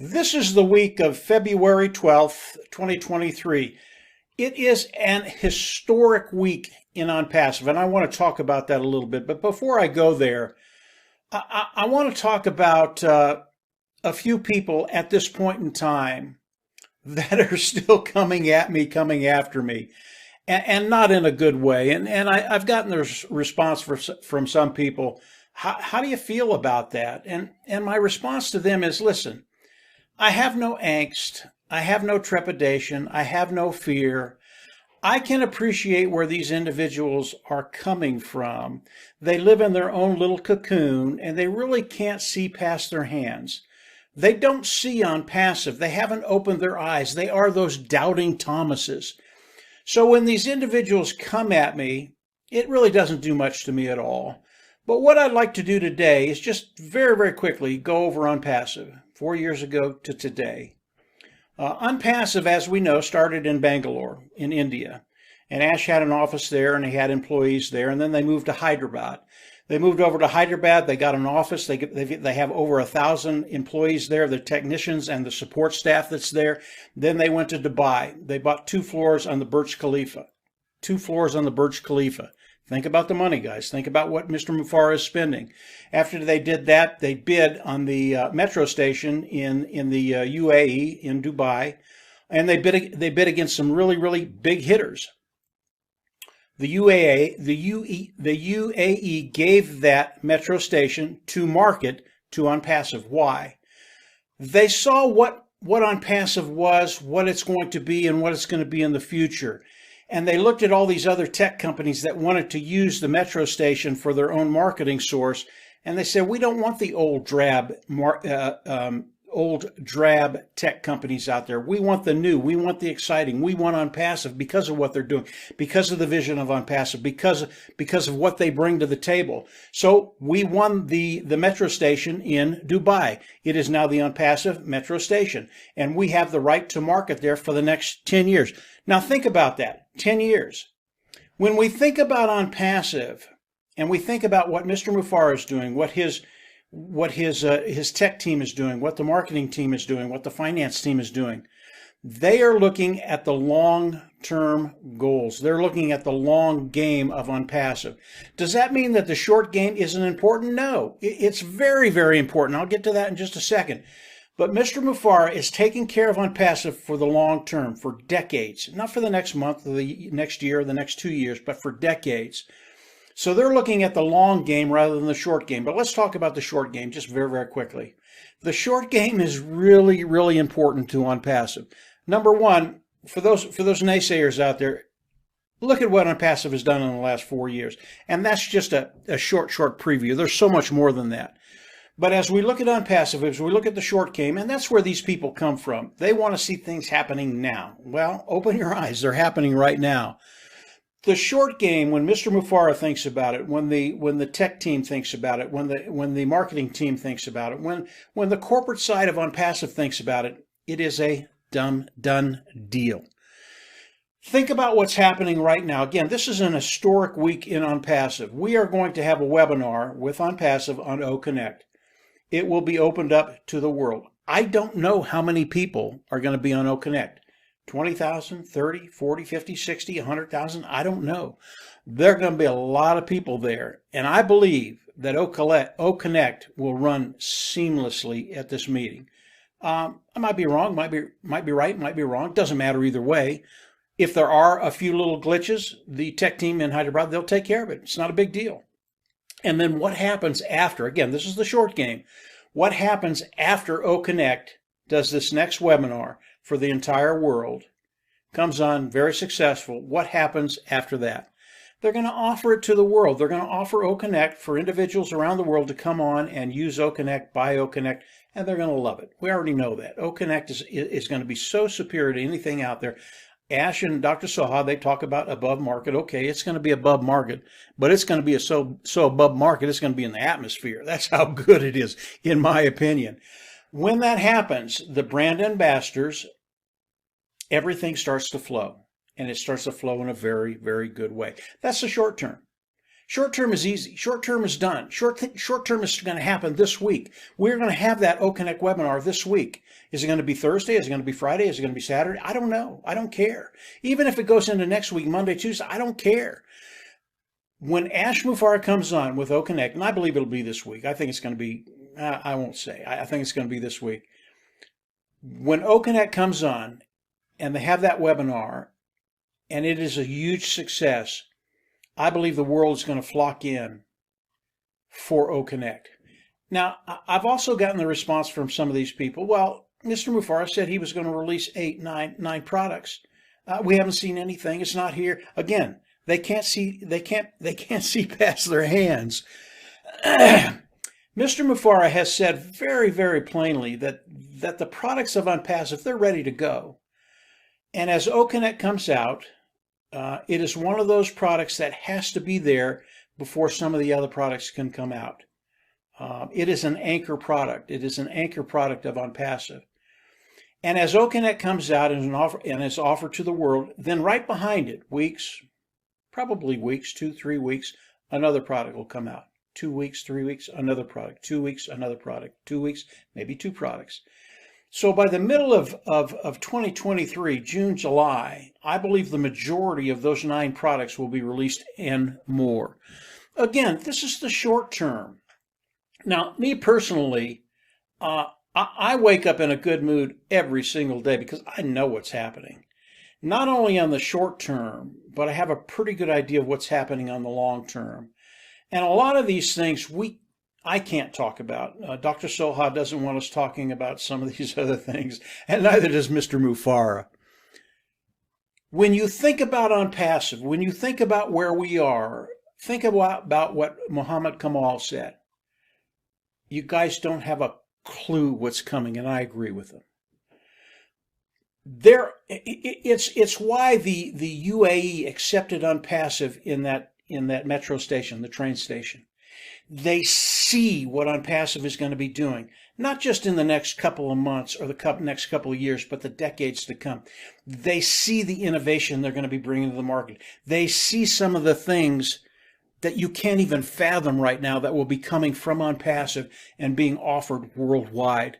This is the week of February 12th, 2023. It is an historic week in ONPASSIVE, and I want to talk about that a little bit. But before I go there, I want to talk about a few people at this point in time that are still coming at me, coming after me, and not in a good way. And I've gotten the response from some people, how do you feel about that? And my response to them is, listen, I have no angst. I have no trepidation. I have no fear. I can appreciate where these individuals are coming from. They live in their own little cocoon and they really can't see past their hands. They don't see ONPASSIVE. They haven't opened their eyes. They are those doubting Thomases. So when these individuals come at me, it really doesn't do much to me at all. But what I'd like to do today is just very, very quickly go over ONPASSIVE. 4 years ago to today. ONPASSIVE, as we know, started in Bangalore in India. And Ash had an office there and he had employees there. And then they moved to Hyderabad. They moved over to Hyderabad. They got an office. They have over 1,000 employees there, the technicians and the support staff that's there. Then they went to Dubai. They bought 2 floors on the Burj Khalifa. 2 floors on the Burj Khalifa. Think about the money, guys. Think about what Mr. Mufareh is spending. After they did that, they bid on the metro station in the UAE, in Dubai, and they bid against some really, really big hitters. The UAE gave that metro station to market to ONPASSIVE. Why? They saw what ONPASSIVE was, what it's going to be, and what it's going to be in the future. And they looked at all these other tech companies that wanted to use the metro station for their own marketing source. And they said, we don't want the old drab tech companies out there. We want the new. We want the exciting. We want ONPASSIVE because of what they're doing, because of the vision of ONPASSIVE, because of what they bring to the table. So we won the metro station in Dubai. It is now the ONPASSIVE metro station. And we have the right to market there for the next 10 years. Now think about that, 10 years. When we think about ONPASSIVE and we think about what Mr. Mufareh is doing, what his tech team is doing, what the marketing team is doing, what the finance team is doing, they are looking at the long-term goals. They're looking at the long game of ONPASSIVE. Does that mean that the short game isn't important? No, it's very, very important. I'll get to that in just a second. But Mr. Mufareh is taking care of ONPASSIVE for the long term, for decades, not for the next month, or the next year, or the next 2 years, but for decades. So they're looking at the long game rather than the short game. But let's talk about the short game just very, very quickly. The short game is really, really important to ONPASSIVE. Number one, for those naysayers out there, look at what ONPASSIVE has done in the last 4 years. And that's just a short preview. There's so much more than that. But as we look at ONPASSIVE, as we look at the short game, and that's where these people come from, they want to see things happening now. Well, open your eyes. They're happening right now. The short game, when Mr. Mufareh thinks about it, when the tech team thinks about it, when the marketing team thinks about it, when the corporate side of ONPASSIVE thinks about it, it is a done deal. Think about what's happening right now. Again, this is an historic week in ONPASSIVE. We are going to have a webinar with ONPASSIVE on OConnect. It will be opened up to the world. I don't know how many people are going to be on OConnect. 20,000, 30, 40, 50, 60, 100,000, I don't know. There are going to be a lot of people there. And I believe that OConnect will run seamlessly at this meeting. I might be wrong, might be right, might be wrong. Doesn't matter either way. If there are a few little glitches, the tech team in Hyderabad, they'll take care of it. It's not a big deal. And then what happens after? Again, this is the short game. What happens after OConnect does this next webinar for the entire world, comes on very successful? What happens after that? They're going to offer it to the world. They're going to offer OConnect for individuals around the world to come on and use OConnect, buy OConnect, and they're going to love it. We already know that. OConnect is going to be so superior to anything out there. Ash and Dr. Soha, they talk about above market. Okay, it's going to be above market, but it's going to be so above market, it's going to be in the atmosphere. That's how good it is, in my opinion. When that happens, the brand ambassadors, everything starts to flow, and it starts to flow in a very, very good way. That's the short term. Short term is easy. Short term is done. Short term is going to happen this week. We're going to have that OConnect webinar this week. Is it going to be Thursday? Is it going to be Friday? Is it going to be Saturday? I don't know. I don't care. Even if it goes into next week, Monday, Tuesday, I don't care. When Ash Mufareh comes on with OConnect, and I believe it'll be this week. I think it's going to be, I won't say. I think it's going to be this week. When OConnect comes on and they have that webinar and it is a huge success, I believe the world is going to flock in for OConnect. Now, I've also gotten the response from some of these people. Well, Mr. Mufareh said he was going to release 9 products. We haven't seen anything. It's not here. Again, they can't see past their hands. Mr. Mufareh has said very, very plainly that the products of ONPASSIVE, they're ready to go. And as OConnect comes out, it is one of those products that has to be there before some of the other products can come out. It is an anchor product. It is an anchor product of ONPASSIVE. And as OConnect comes out and is offered to the world, then right behind it, probably weeks, 2-3 weeks, another product will come out. 2 weeks, 3 weeks, another product. 2 weeks, another product. 2 weeks, maybe 2 products. So by the middle of 2023, June, July, I believe the majority of those 9 products will be released and more. Again, this is the short term. Now, me personally, I wake up in a good mood every single day because I know what's happening. Not only on the short term, but I have a pretty good idea of what's happening on the long term. And a lot of these things I can't talk about. Dr. Soha doesn't want us talking about some of these other things, and neither does Mr. Mufareh. When you think about ONPASSIVE, when you think about where we are, think about what Muhammad Kamal said. You guys don't have a clue what's coming, and I agree with them. It's why the UAE accepted ONPASSIVE in that metro station, the train station. They see what ONPASSIVE is going to be doing, not just in the next couple of months or the next couple of years, but the decades to come. They see the innovation they're going to be bringing to the market. They see some of the things that you can't even fathom right now that will be coming from ONPASSIVE and being offered worldwide.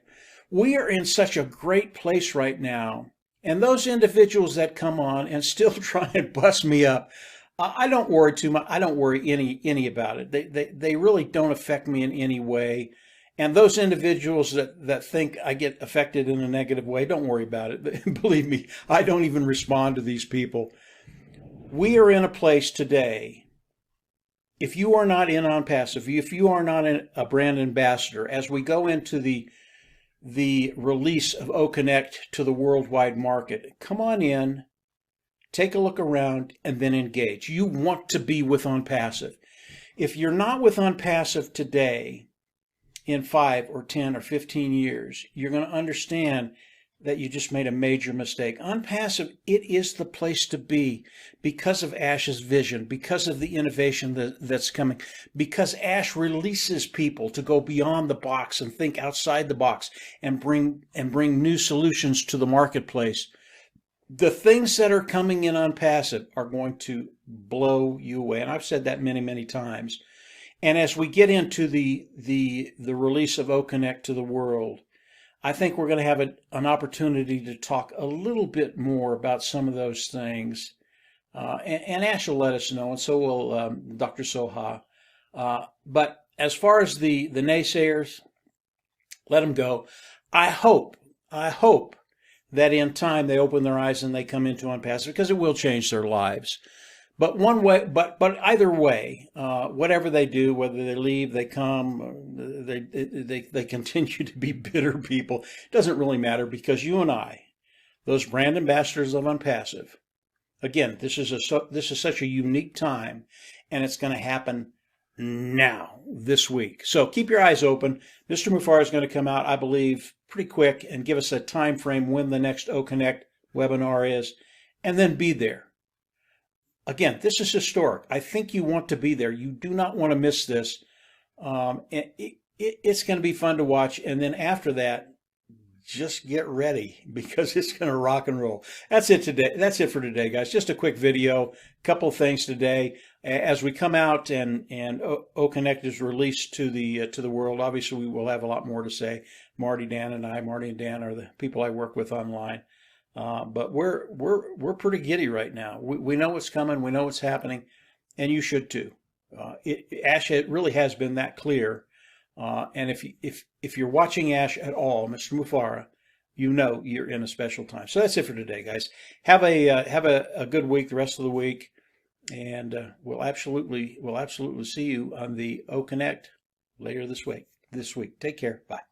We are in such a great place right now, and those individuals that come on and still try and bust me up, I don't worry too much. I don't worry any about it. They really don't affect me in any way. And those individuals that think I get affected in a negative way, don't worry about it. Believe me, I don't even respond to these people. We are in a place today. If you are not in ONPASSIVE, if you are not a brand ambassador, as we go into the release of OConnect to the worldwide market, come on in, take a look around, and then engage. You want to be with ONPASSIVE. If you're not with ONPASSIVE today, in 5 or 10 or 15 years, you're going to understand that you just made a major mistake. ONPASSIVE, it is the place to be because of Ash's vision, because of the innovation that's coming, because Ash releases people to go beyond the box and think outside the box and bring new solutions to the marketplace. The things that are coming in ONPASSIVE are going to blow you away. And I've said that many, many times. And as we get into the release of OConnect to the world, I think we're going to have an opportunity to talk a little bit more about some of those things. And Ash will let us know, and so will Dr. Soha. But as far as the naysayers, let them go. I hope that in time they open their eyes and they come into ONPASSIVE, because it will change their lives. But either way, whatever they do, whether they leave, they come, they continue to be bitter people, it doesn't really matter, because you and I, those brand ambassadors of ONPASSIVE, again, this is such a unique time, and it's going to happen now, this week. So keep your eyes open. Mr. Mufareh is going to come out, I believe, pretty quick and give us a time frame when the next OConnect webinar is, and then be there. Again, this is historic. I think you want to be there. You do not want to miss this. It's going to be fun to watch. And then after that, just get ready, because it's going to rock and roll. That's it today. That's it for today, guys. Just a quick video. Couple things today. as we come out and O Connect is released to the world, obviously we will have a lot more to say. Marty, Dan, and I. Marty and Dan are the people I work with online. But we're pretty giddy right now. We know what's coming. We know what's happening, and you should too. Ash, it really has been that clear. And if you're watching Ash at all, Mr. Mufara, you know you're in a special time. So that's it for today, guys. Have a good week, the rest of the week, and we'll absolutely see you on the O Connect later this week. Take care. Bye.